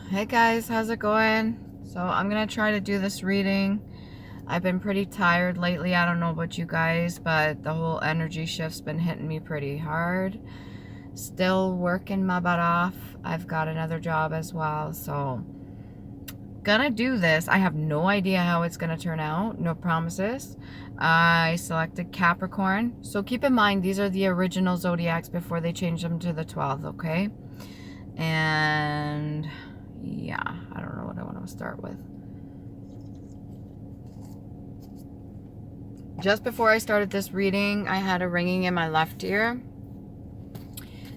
Hey guys, how's it going? So I'm gonna try to do this reading. I've been pretty tired lately. I don't know about you guys, but the whole energy shift's been hitting me pretty hard. Still working my butt off. I've got another job as well, so gonna do this. I have no idea how it's gonna turn out. No promises. I selected Capricorn. So keep in mind, these are the original zodiacs before they changed them to the 12th, okay? And yeah, I don't know what I want to start with. Just before I started this reading, I had a ringing in my left ear.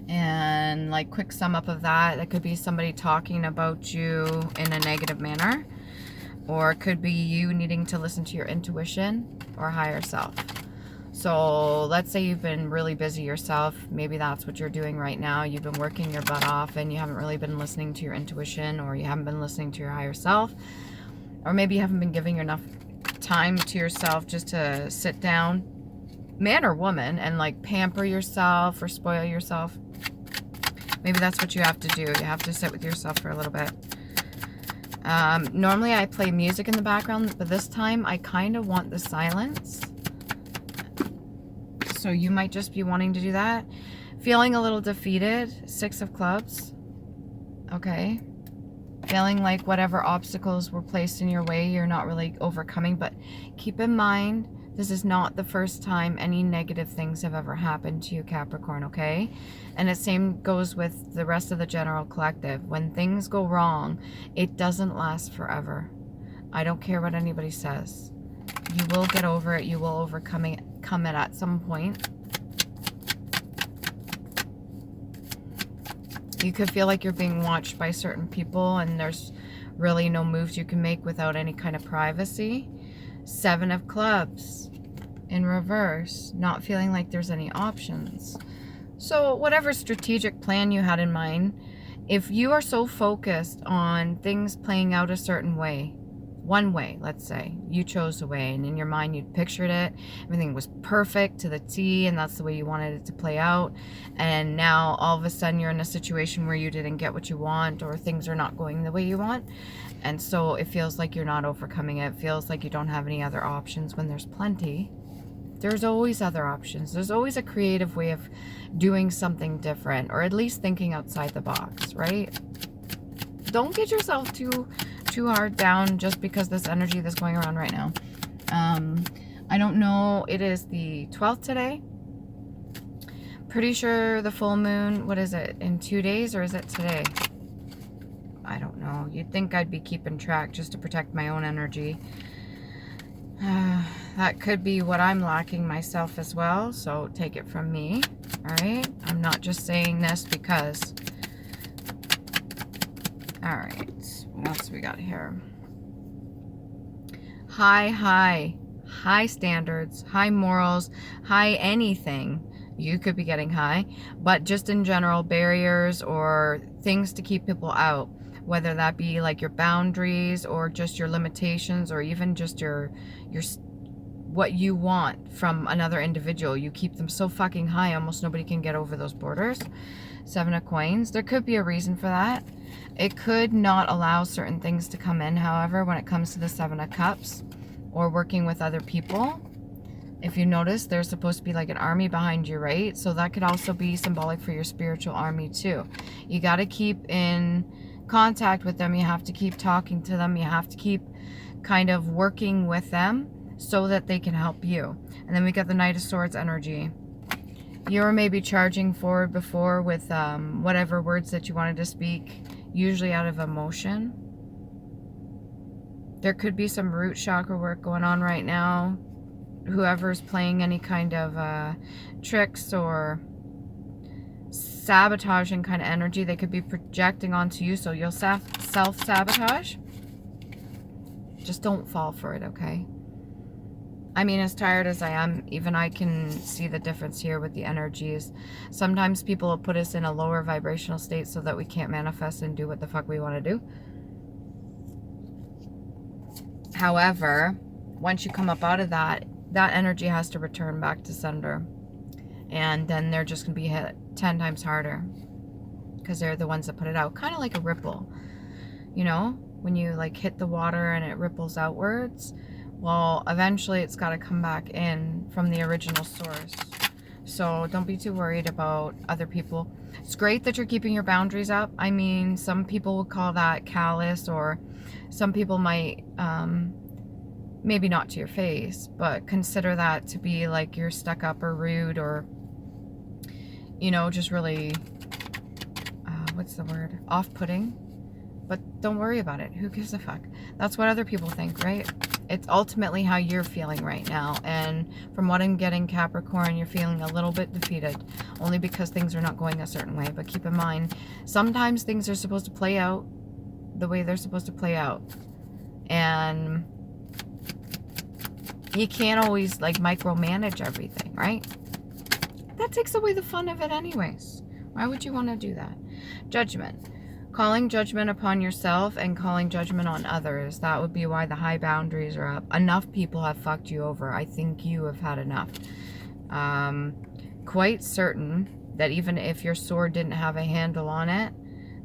And like quick sum up of that, it could be somebody talking about you in a negative manner, or it could be you needing to listen to your intuition or higher self. So let's say you've been really busy yourself. Maybe that's what you're doing right now. You've been working your butt off and you haven't really been listening to your intuition, or you haven't been listening to your higher self, or maybe you haven't been giving enough time to yourself just to sit down, man or woman, and like pamper yourself or spoil yourself. Maybe that's what you have to do. You have to sit with yourself for a little bit. Normally I play music in the background, but this time I kind of want the silence. So you might just be wanting to do that. Feeling a little defeated, 6 of clubs. Okay. Feeling like whatever obstacles were placed in your way, you're not really overcoming. But keep in mind, this is not the first time any negative things have ever happened to you, Capricorn, okay? And the same goes with the rest of the general collective. When things go wrong, it doesn't last forever. I don't care what anybody says. You will get over it. You will overcome it at some point. You could feel like you're being watched by certain people and there's really no moves you can make without any kind of privacy. 7 of clubs in reverse, not feeling like there's any options. So whatever strategic plan you had in mind, if you are so focused on things playing out a certain way, one way, let's say, you chose a way, and in your mind you'd pictured it, everything was perfect to the T, and that's the way you wanted it to play out, and now all of a sudden you're in a situation where you didn't get what you want, or things are not going the way you want, and so it feels like you're not overcoming it. It feels like you don't have any other options when there's plenty. There's always other options. There's always a creative way of doing something different, or at least thinking outside the box, right? Don't get yourself too hard down just because this energy that's going around right now. I don't know. It is the 12th today. Pretty sure the full moon, what is it, in 2 days, or is it today? I don't know. You'd think I'd be keeping track just to protect my own energy. That could be what I'm lacking myself as well, so take it from me. All right? I'm not just saying this because... All right, what else we got here? High standards, high morals, high anything. You could be getting high, but just in general, barriers or things to keep people out, whether that be like your boundaries or just your limitations, or even just your what you want from another individual. You keep them so fucking high, almost nobody can get over those borders. 7 of coins. There could be a reason for that. It could not allow certain things to come in, however, when it comes to the 7 of cups or working with other people. If you notice, there's supposed to be like an army behind you, right? So that could also be symbolic for your spiritual army too. You got to keep in contact with them. You have to keep talking to them. You have to keep kind of working with them so that they can help you. And then we got the Knight of Swords energy. You were maybe charging forward before with whatever words that you wanted to speak, usually out of emotion. There could be some root chakra work going on right now. Whoever's playing any kind of tricks or sabotaging kind of energy, they could be projecting onto you, so you'll self-sabotage. Just don't fall for it, okay? I mean, as tired as I am, even I can see the difference here with the energies. Sometimes people will put us in a lower vibrational state so that we can't manifest and do what the fuck we want to do. However, once you come up out of that, that energy has to return back to sender. And then they're just going to be hit 10 times harder because they're the ones that put it out. Kind of like a ripple. You know, when you like hit the water and it ripples outwards, well, eventually it's got to come back in from the original source. So don't be too worried about other people. It's great that you're keeping your boundaries up. I mean, some people would call that callous, or some people might, maybe not to your face, but consider that to be like you're stuck up or rude, or, you know, just really, what's the word? Off-putting. But don't worry about it. Who gives a fuck? That's what other people think, right? It's ultimately how you're feeling right now. And from what I'm getting, Capricorn, you're feeling a little bit defeated. Only because things are not going a certain way. But keep in mind, sometimes things are supposed to play out the way they're supposed to play out. And you can't always, like, micromanage everything, right? That takes away the fun of it anyways. Why would you want to do that? Judgment. Calling judgment upon yourself and calling judgment on others. That would be why the high boundaries are up. Enough people have fucked you over. I think you have had enough. Quite certain that even if your sword didn't have a handle on it,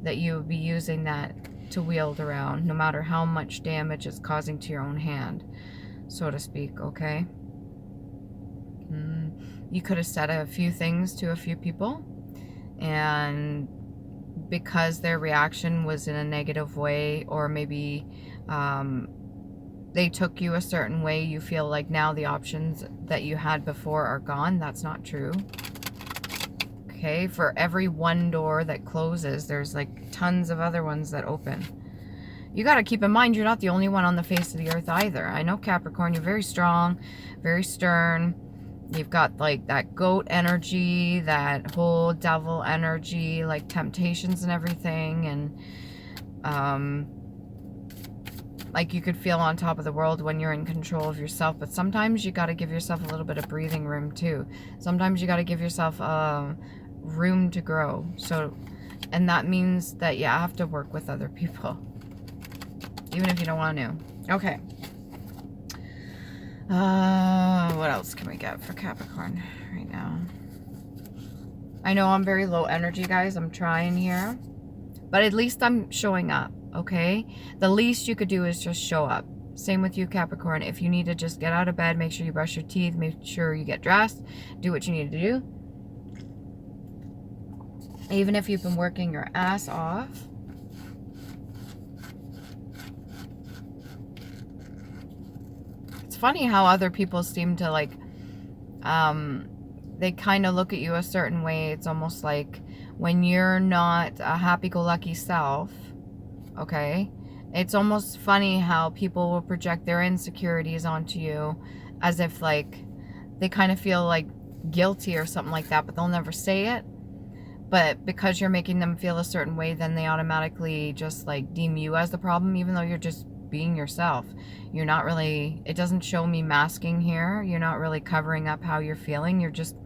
that you would be using that to wield around, no matter how much damage it's causing to your own hand, so to speak, okay? You could have said a few things to a few people, and because their reaction was in a negative way, or maybe they took you a certain way, you feel like now the options that you had before are gone. That's not true. Okay, for every one door that closes, there's like tons of other ones that open. You got to keep in mind, you're not the only one on the face of the earth either. I know, Capricorn, you're very strong, very stern. You've got like that goat energy, that whole devil energy, like temptations and everything. And like you could feel on top of the world when you're in control of yourself. But sometimes you got to give yourself a little bit of breathing room too. Sometimes you got to give yourself room to grow. So, and that means that you have to work with other people, even if you don't want to. Okay. What else can we get for Capricorn right now? I know I'm very low energy, guys. I'm trying here. But at least I'm showing up, okay? The least you could do is just show up. Same with you, Capricorn. If you need to just get out of bed, make sure you brush your teeth, make sure you get dressed, do what you need to do. Even if you've been working your ass off. It's funny how other people seem to like, they kind of look at you a certain way. It's almost like when you're not a happy-go-lucky self, okay, it's almost funny how people will project their insecurities onto you as if like they kind of feel like guilty or something like that, but they'll never say it. But because you're making them feel a certain way, then they automatically just like deem you as the problem, even though you're just being yourself. You're not really, it doesn't show me masking here. You're not really covering up how you're feeling. You're just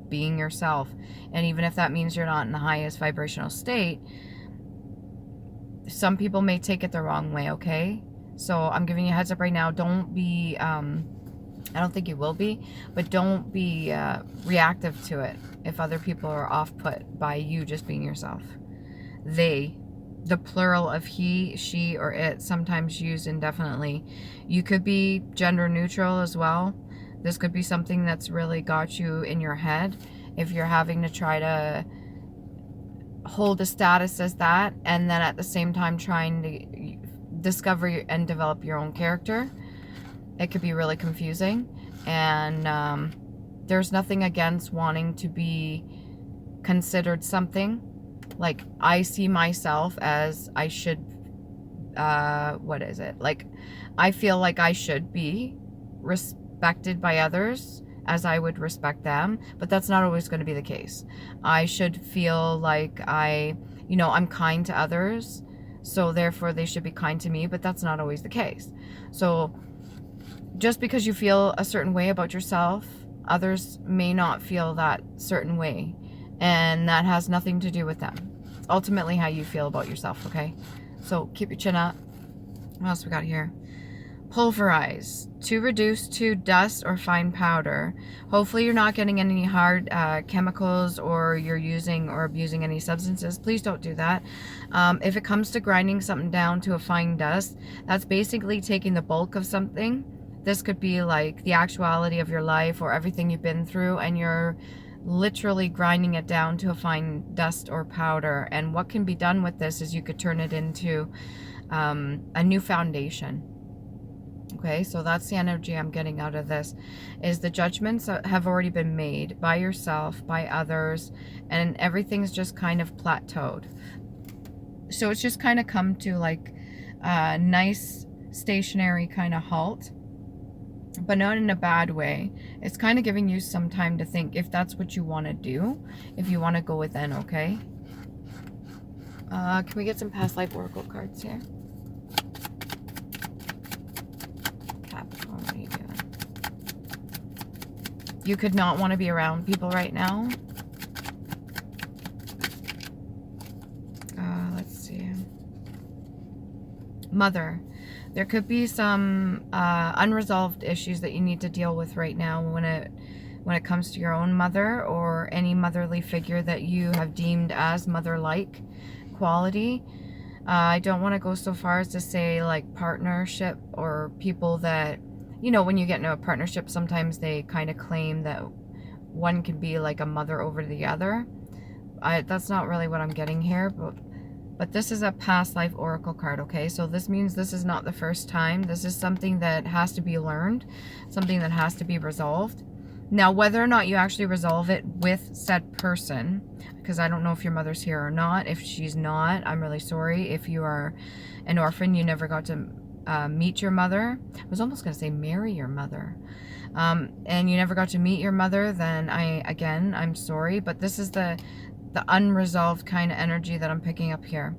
being yourself. And even if that means you're not in the highest vibrational state, some people may take it the wrong way, okay? So I'm giving you a heads up right now. Don't be, I don't think you will be, but don't be reactive to it if other people are off-put by you just being yourself. They, the plural of he, she, or it, sometimes used indefinitely. You could be gender neutral as well. This could be something that's really got you in your head if you're having to try to hold a status as that, and then at the same time trying to discover and develop your own character. It could be really confusing. And there's nothing against wanting to be considered something. Like, I see myself as I should, what is it? Like, I feel like I should be respected by others as I would respect them, but that's not always going to be the case. I should feel like I'm kind to others, so therefore they should be kind to me, but that's not always the case. So just because you feel a certain way about yourself, others may not feel that certain way, and that has nothing to do with them. It's ultimately how you feel about yourself, okay? So keep your chin up. What else we got here? Pulverize, to reduce to dust or fine powder. Hopefully you're not getting any hard chemicals, or you're using or abusing any substances. Please don't do that. If it comes to grinding something down to a fine dust, that's basically taking the bulk of something. This could be like the actuality of your life or everything you've been through, and you're literally grinding it down to a fine dust or powder. And what can be done with this is you could turn it into a new foundation. Okay, so that's the energy I'm getting out of this, is the judgments have already been made by yourself, by others, and everything's just kind of plateaued. So it's just kind of come to like a nice stationary kind of halt, but not in a bad way. It's kind of giving you some time to think if that's what you want to do, if you want to go within, okay? Can we get some past life oracle cards here? Capricorn, what are you doing? You could not want to be around people right now. Let's see. Mother. There could be some unresolved issues that you need to deal with right now when it comes to your own mother, or any motherly figure that you have deemed as mother-like quality. I don't want to go so far as to say like partnership, or people that, you know, when you get into a partnership, sometimes they kind of claim that one can be like a mother over the other. That's not really what I'm getting here, but this is a past life oracle card, okay? So this means this is not the first time. This is something that has to be learned, something that has to be resolved. Now, whether or not you actually resolve it with said person, because I don't know if your mother's here or not. If she's not, I'm really sorry. If you are an orphan, you never got to meet your mother. I was almost going to say marry your mother. And you never got to meet your mother, then I'm sorry. But this is the unresolved kind of energy that I'm picking up here.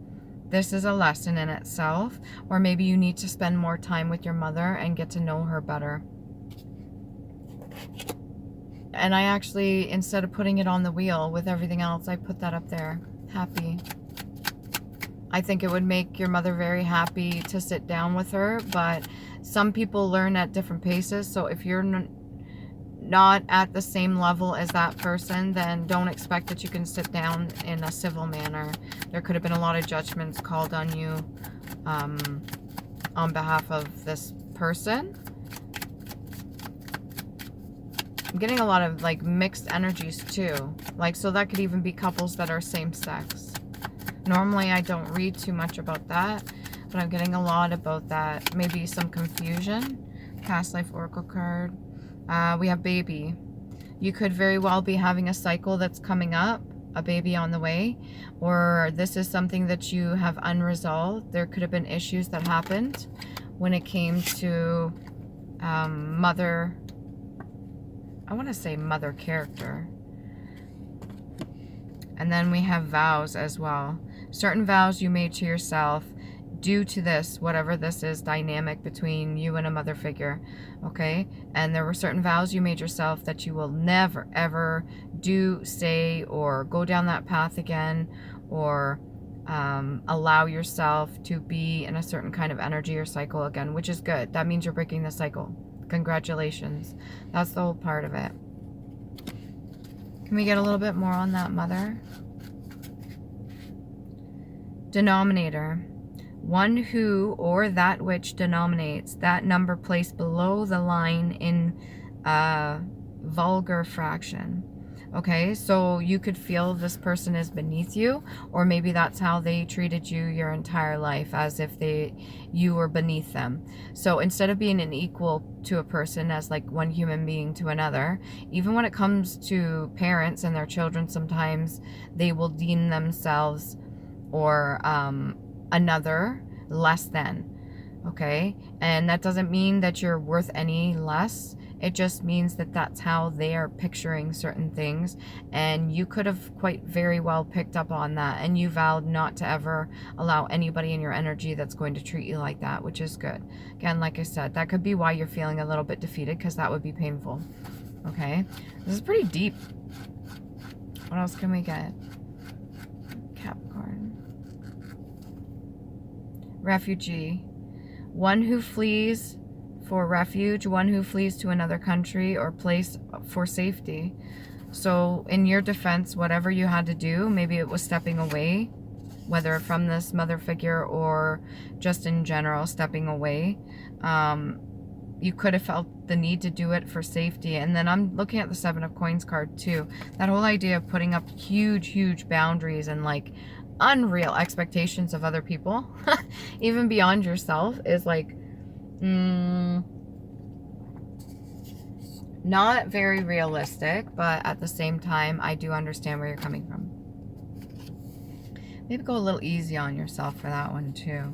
This is a lesson in itself, or maybe you need to spend more time with your mother and get to know her better. And I actually, instead of putting it on the wheel with everything else, I put that up there. Happy. I think it would make your mother very happy to sit down with her, but some people learn at different paces. So if you're not at the same level as that person, then don't expect that you can sit down in a civil manner. There could have been a lot of judgments called on you on behalf of this person. I'm getting a lot of like mixed energies too. Like, so that could even be couples that are same sex. Normally I don't read too much about that, but I'm getting a lot about that. Maybe some confusion. Past life oracle card. We have baby. You could very well be having a cycle that's coming up, a baby on the way, or this is something that you have unresolved. There could have been issues that happened when it came to mother, I want to say mother character. And then we have vows as well. Certain vows you made to yourself due to this, whatever this is, dynamic between you and a mother figure, okay? And there were certain vows you made yourself that you will never, ever do, say, or go down that path again, or allow yourself to be in a certain kind of energy or cycle again, which is good. That means you're breaking the cycle. Congratulations. That's the whole part of it. Can we get a little bit more on that, mother? Denominator. One who or that which denominates that number placed below the line in a vulgar fraction. Okay, so you could feel this person is beneath you, or maybe that's how they treated you your entire life, as if you were beneath them. So instead of being an equal to a person as like one human being to another, even when it comes to parents and their children, sometimes they will deem themselves or another less than. Okay, and that doesn't mean that you're worth any less. It just means that that's how they are picturing certain things, and you could have quite very well picked up on that, and you vowed not to ever allow anybody in your energy that's going to treat you like that, which is good. Again, like I said, that could be why you're feeling a little bit defeated, because that would be painful. Okay, this is pretty deep. What else can we get? Capricorn. Refugee. One who flees for refuge, one who flees to another country or place for safety. So in your defense, whatever you had to do, maybe it was stepping away, whether from this mother figure or just in general stepping away. You could have felt the need to do it for safety. And then I'm looking at the 7 of Coins card too. That whole idea of putting up huge boundaries and like unreal expectations of other people, even beyond yourself, is like not very realistic. But at the same time, I do understand where you're coming from. Maybe go a little easy on yourself for that one too.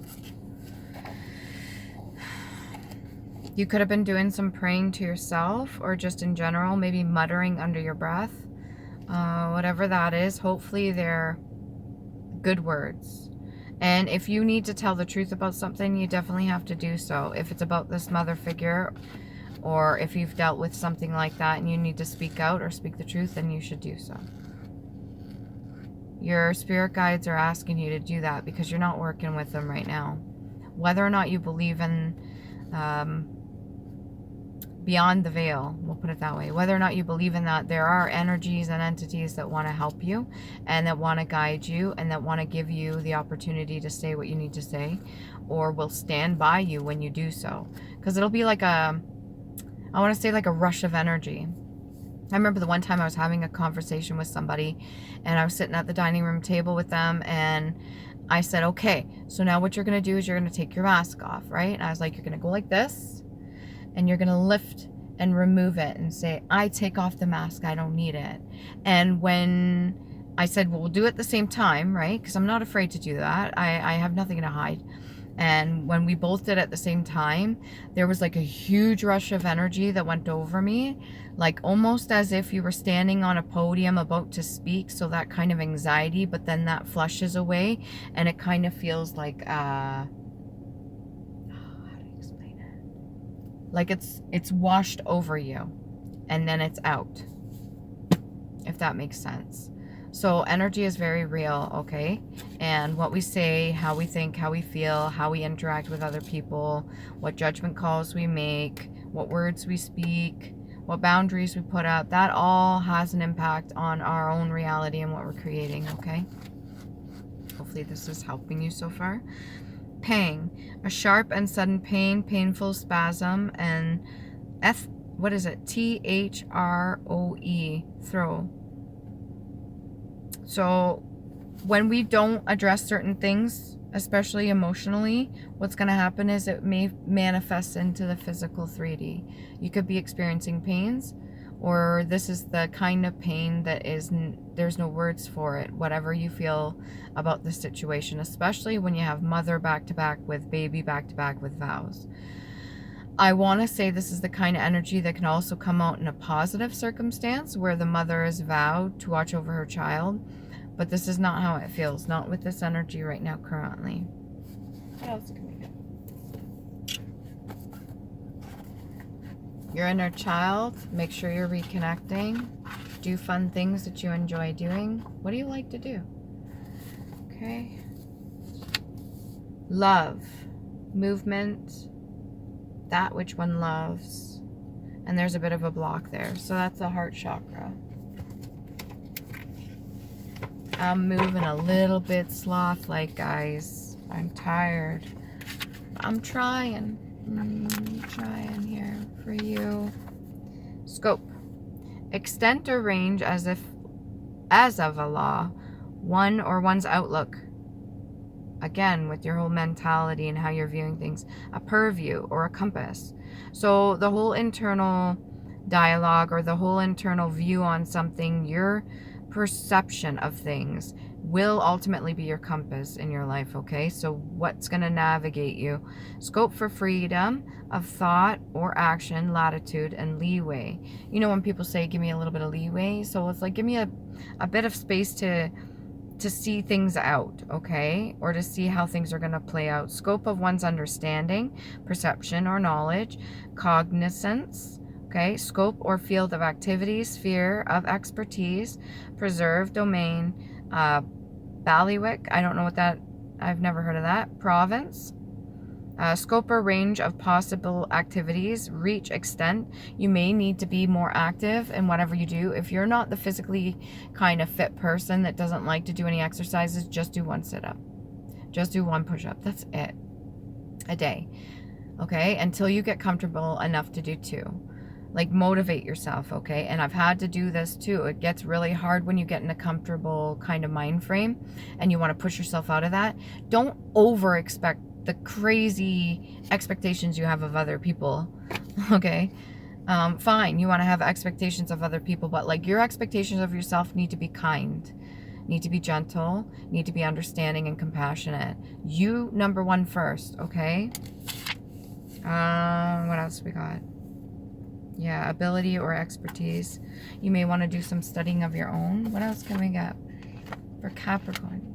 You could have been doing some praying to yourself, or just in general, maybe muttering under your breath. Whatever that is, hopefully they're good words. And if you need to tell the truth about something, you definitely have to do so. If it's about this mother figure, or if you've dealt with something like that and you need to speak out or speak the truth, then you should do so. Your spirit guides are asking you to do that because you're not working with them right now. Whether or not you believe in beyond the veil, we'll put it that way. Whether or not you believe in that, there are energies and entities that want to help you and that want to guide you and that want to give you the opportunity to say what you need to say, or will stand by you when you do so. Because it'll be like I want to say like a rush of energy. I remember the one time I was having a conversation with somebody and I was sitting at the dining room table with them, and I said, okay, so now what you're going to do is you're going to take your mask off, right? And I was like, you're going to go like this, and you're going to lift and remove it and say, I take off the mask, I don't need it. And when I said, well, we'll do it at the same time, right? Because I'm not afraid to do that. I have nothing to hide. And when we both did it at the same time, there was like a huge rush of energy that went over me, like almost as if you were standing on a podium about to speak. So that kind of anxiety, but then that flushes away and it kind of feels like, how do you explain it? Like it's washed over you and then it's out, if that makes sense. So energy is very real, okay? And what we say, how we think, how we feel, how we interact with other people, what judgment calls we make, what words we speak, what boundaries we put up, that all has an impact on our own reality and what we're creating, okay? Hopefully this is helping you so far. Pang, a sharp and sudden pain, painful spasm, and what is it? THROE, throw. So when we don't address certain things, especially emotionally, what's going to happen is it may manifest into the physical 3D. You could be experiencing pains, or this is the kind of pain that there's no words for it, whatever you feel about the situation, especially when you have mother back to back with baby back to back with vows. I want to say this is the kind of energy that can also come out in a positive circumstance where the mother is vowed to watch over her child, but this is not how it feels, not with this energy right now currently. What else can we get? Your inner child, make sure you're reconnecting. Do fun things that you enjoy doing. What do you like to do? Okay. Love, movement, that which one loves, and there's a bit of a block there, so that's the heart chakra. I'm moving a little bit sloth-like, guys. I'm tired. I'm trying here for you. Scope, extent or range as of a law, one or one's outlook. Again, with your whole mentality and how you're viewing things, a purview or a compass. So the whole internal dialogue or the whole internal view on something, your perception of things will ultimately be your compass in your life, okay? So what's going to navigate you? Scope for freedom of thought or action, latitude, and leeway. You know when people say, give me a little bit of leeway? So it's like, give me a bit of space to see things out, okay? Or to see how things are going to play out. Scope of one's understanding, perception or knowledge, cognizance, okay? Scope or field of activity, sphere of expertise, preserve, domain, bailiwick, I don't know what that, I've never heard of that, province, Scope or range of possible activities, reach, extent. You may need to be more active in whatever you do. If you're not the physically kind of fit person that doesn't like to do any exercises, just do one sit-up. Just do one push-up. That's it. A day. Okay? Until you get comfortable enough to do 2. Like, motivate yourself, okay? And I've had to do this too. It gets really hard when you get in a comfortable kind of mind frame and you want to push yourself out of that. Don't over expect the crazy expectations you have of other people, okay? Fine, you want to have expectations of other people, but like, your expectations of yourself need to be kind, need to be gentle, need to be understanding and compassionate. You, number 1 first, okay? What else we got? Yeah, ability or expertise. You may want to do some studying of your own. What else can we get for Capricorn?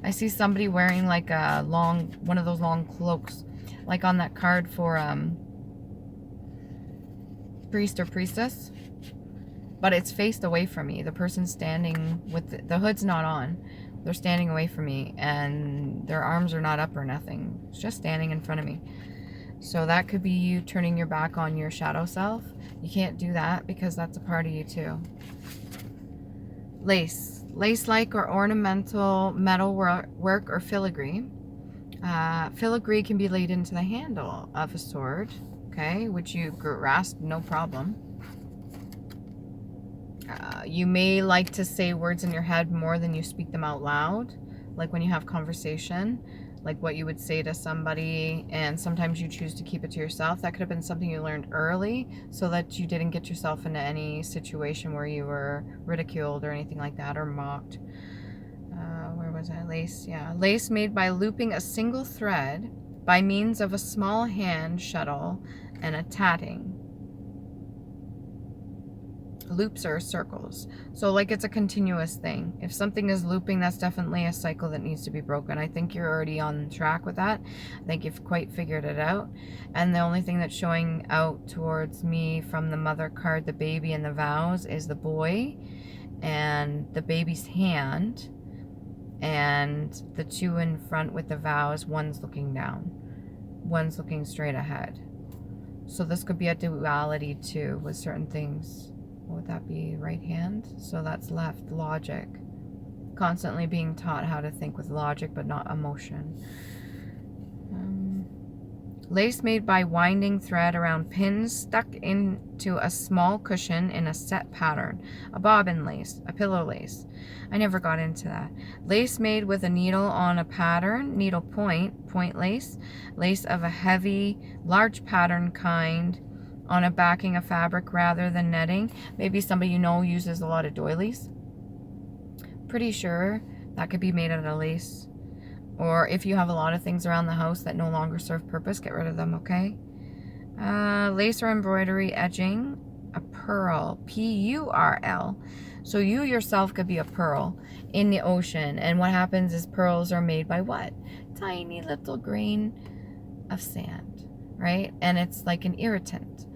I see somebody wearing like a one of those long cloaks, like on that card for priest or priestess, but it's faced away from me. The person's standing with the hood's not on. They're standing away from me and their arms are not up or nothing. It's just standing in front of me. So that could be you turning your back on your shadow self. You can't do that because that's a part of you too. Lace. Lace-like or ornamental metal work or filigree. Filigree can be laid into the handle of a sword, okay, which you grasp no problem. You may like to say words in your head more than you speak them out loud, like when you have conversation, like what you would say to somebody, and sometimes you choose to keep it to yourself. That could have been something you learned early so that you didn't get yourself into any situation where you were ridiculed or anything like that, or mocked. Where was I? Lace, yeah. Lace made by looping a single thread by means of a small hand shuttle and a tatting. Loops are circles, so like it's a continuous thing. If something is looping, that's definitely a cycle that needs to be broken. I think you're already on track with that. I think you've quite figured it out. And the only thing that's showing out towards me from the mother card, the baby and the vows, is the boy and the baby's hand, and the 2 in front with the vows. One's looking down, one's looking straight ahead. So this could be a duality too with certain things. What would that be? Right hand? So that's left. Logic. Constantly being taught how to think with logic but not emotion. Lace made by winding thread around pins stuck into a small cushion in a set pattern. A bobbin lace. A pillow lace. I never got into that. Lace made with a needle on a pattern. Needle point lace. Lace of a heavy, large pattern kind on a backing of fabric rather than netting. Maybe somebody you know uses a lot of doilies. Pretty sure that could be made out of lace. Or if you have a lot of things around the house that no longer serve purpose, get rid of them, okay? Lace or embroidery edging. A pearl. P-U-R-L. So you yourself could be a pearl in the ocean. And what happens is pearls are made by what? Tiny little grain of sand, right? And it's like an irritant.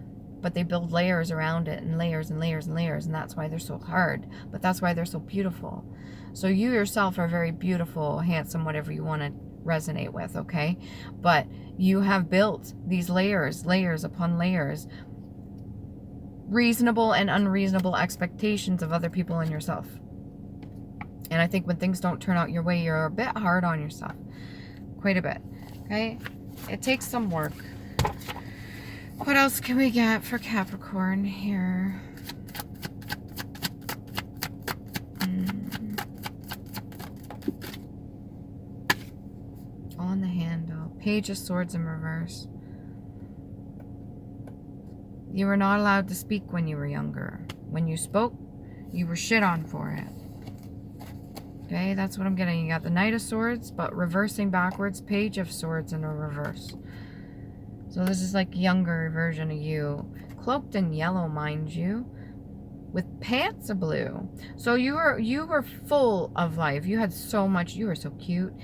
But they build layers around it, and layers and layers and layers, and that's why they're so hard. But that's why they're so beautiful. So you yourself are very beautiful, handsome, whatever you want to resonate with, okay? But you have built these layers upon layers, reasonable and unreasonable expectations of other people and yourself. And I think when things don't turn out your way, you're a bit hard on yourself. Quite a bit, okay? It takes some work. What else can we get for Capricorn here? On the handle. Page of Swords in reverse. You were not allowed to speak when you were younger. When you spoke, you were shit on for it. Okay, that's what I'm getting. You got the Knight of Swords, but reversing backwards. Page of Swords in a reverse. So this is like a younger version of you. Cloaked in yellow, mind you. With pants of blue. So you were full of life. You had so much. You were so cute.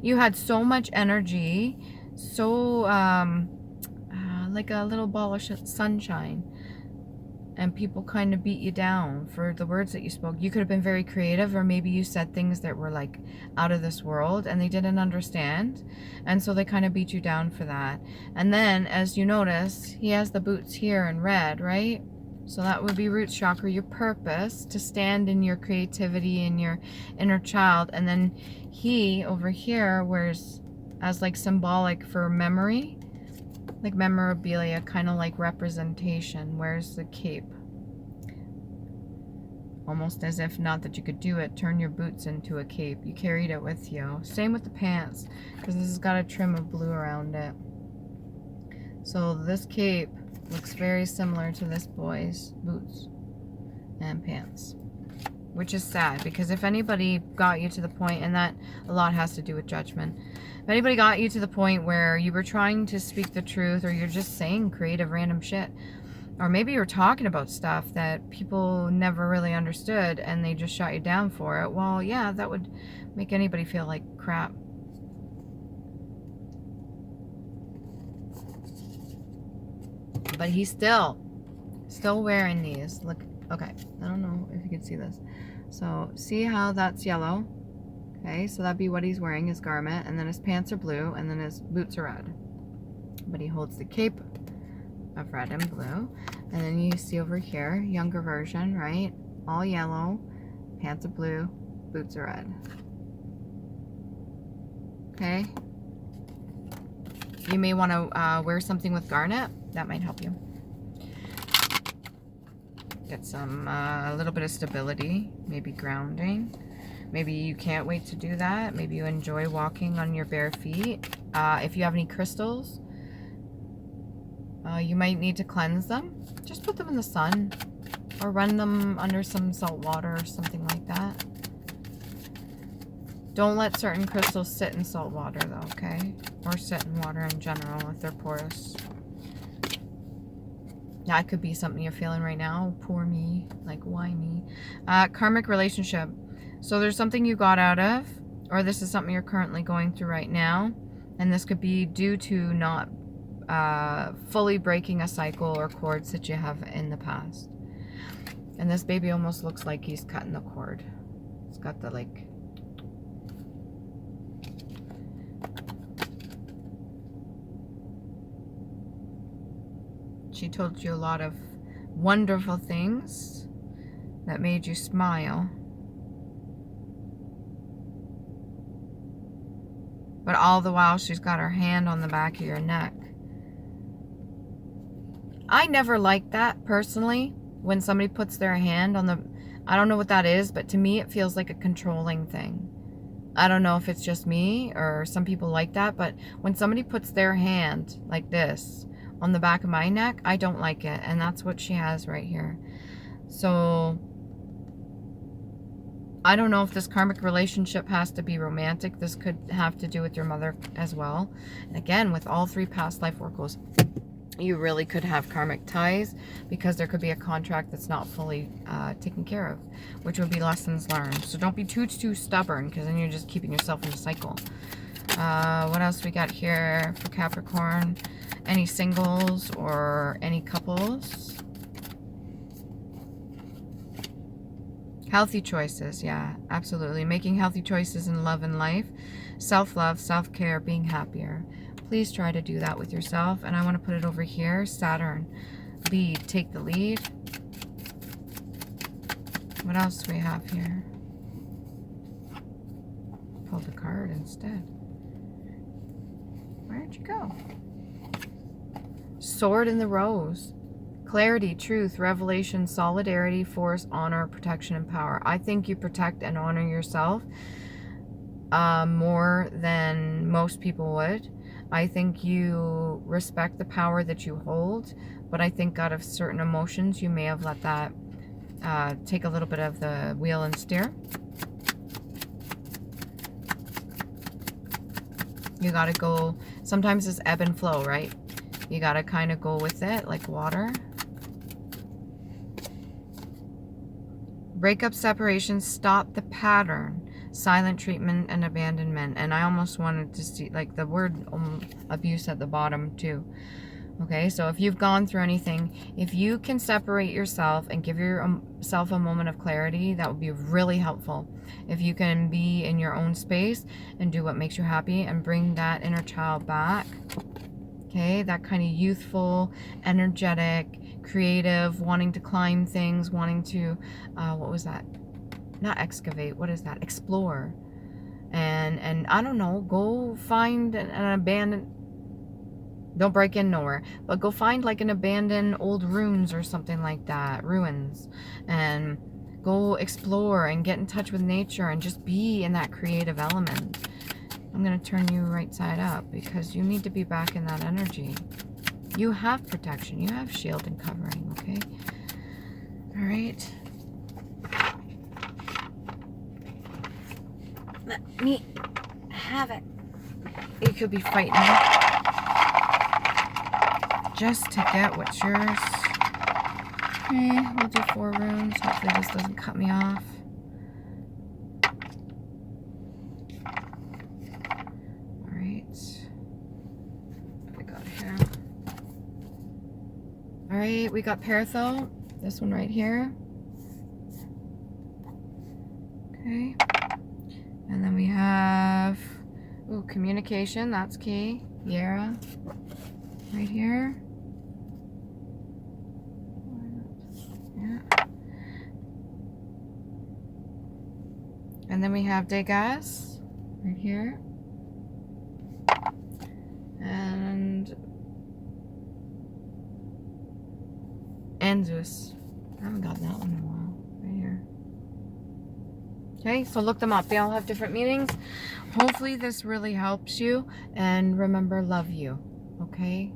You had so much energy. So like a little ball of sunshine. and people kind of beat you down for the words that you spoke. You could have been very creative, or maybe you said things that were like out of this world and they didn't understand, and so they kind of beat you down for that. And then, as you notice, he has the boots here in red, right? So that would be root chakra, your purpose, to stand in your creativity and your inner child. And then he over here wears as like symbolic for memory, like memorabilia, kind of like representation. Where's the cape? Almost as if, not that you could do it, turn your boots into a cape. You carried it with you. Same with the pants, because this has got a trim of blue around it. So this cape looks very similar to this boy's boots and pants, which is sad, because if anybody got you to the point, and that a lot has to do with judgment, if anybody got you to the point where you were trying to speak the truth, or you're just saying creative random shit, or maybe you're talking about stuff that people never really understood and they just shot you down for it, well, yeah, that would make anybody feel like crap. But he's still wearing these. Look, okay, I don't know if you can see this. So see how that's yellow? Okay, so that'd be what he's wearing, his garment, and then his pants are blue, and then his boots are red. But he holds the cape of red and blue. And then you see over here, younger version, right? All yellow, pants are blue, boots are red. Okay? You may want to wear something with garnet. That might help you. Get some, a little bit of stability, maybe grounding. Maybe you can't wait to do that. Maybe you enjoy walking on your bare feet. If you have any crystals, you might need to cleanse them. Just put them in the sun, or run them under some salt water or something like that. Don't let certain crystals sit in salt water though, okay? Or sit in water in general if they're porous. That could be something you're feeling right now. Poor me. Like, why me? Karmic relationship. So there's something you got out of, or this is something you're currently going through right now. And this could be due to not fully breaking a cycle or cords that you have in the past. And this baby almost looks like he's cutting the cord. It's got the like... She told you a lot of wonderful things that made you smile. But all the while she's got her hand on the back of your neck. I never liked that personally, when somebody puts their hand on the... I don't know what that is, but to me it feels like a controlling thing. I don't know if it's just me or some people like that, but when somebody puts their hand like this on the back of my neck, I don't like it. And that's what she has right here. So I don't know if this karmic relationship has to be romantic. This could have to do with your mother as well. And again, with all three past life oracles, you really could have karmic ties, because there could be a contract that's not fully taken care of, which would be lessons learned. So don't be too stubborn, because then you're just keeping yourself in a cycle. What else we got here for Capricorn? Any singles or any couples? Healthy choices, yeah, absolutely. Making healthy choices in love and life. Self-love, self-care, being happier. Please try to do that with yourself. And I want to put it over here. Saturn, lead, take the lead. What else do we have here? Pulled a card instead. Where'd you go? Sword in the Rose. Clarity, truth, revelation, solidarity, force, honor, protection, and power. I think you protect and honor yourself more than most people would. I think you respect the power that you hold, but I think out of certain emotions, you may have let that take a little bit of the wheel and steer. You gotta go, sometimes it's ebb and flow, right? You gotta kind of go with it, like water. Breakup, separation, stop the pattern, silent treatment, and abandonment. And I almost wanted to see, like, the word abuse at the bottom too. Okay, so if you've gone through anything, if you can separate yourself and give yourself a moment of clarity, that would be really helpful. If you can be in your own space and do what makes you happy and bring that inner child back, okay, that kind of youthful, energetic, creative, wanting to climb things, wanting to, what was that? Not excavate, what is that? Explore. And I don't know, go find an abandoned, don't break in nowhere, but go find like an abandoned old ruins or something like that, ruins, and go explore and get in touch with nature and just be in that creative element. I'm going to turn you right side up because you need to be back in that energy. You have protection, you have shield and covering, okay? All right. Let me have it. You could be fighting just to get what's yours. Okay, we'll do 4 runes. Hopefully this doesn't cut me off. Alright. What we got here? Alright, we got Paratho. This one right here. Okay. And then we have, ooh, communication, that's key. Yara. Right here. Yeah. And then we have Degas right here. And Zeus. I haven't gotten that one in a while. Right here. Okay, so look them up. They all have different meanings. Hopefully this really helps you. And remember, love you. Okay?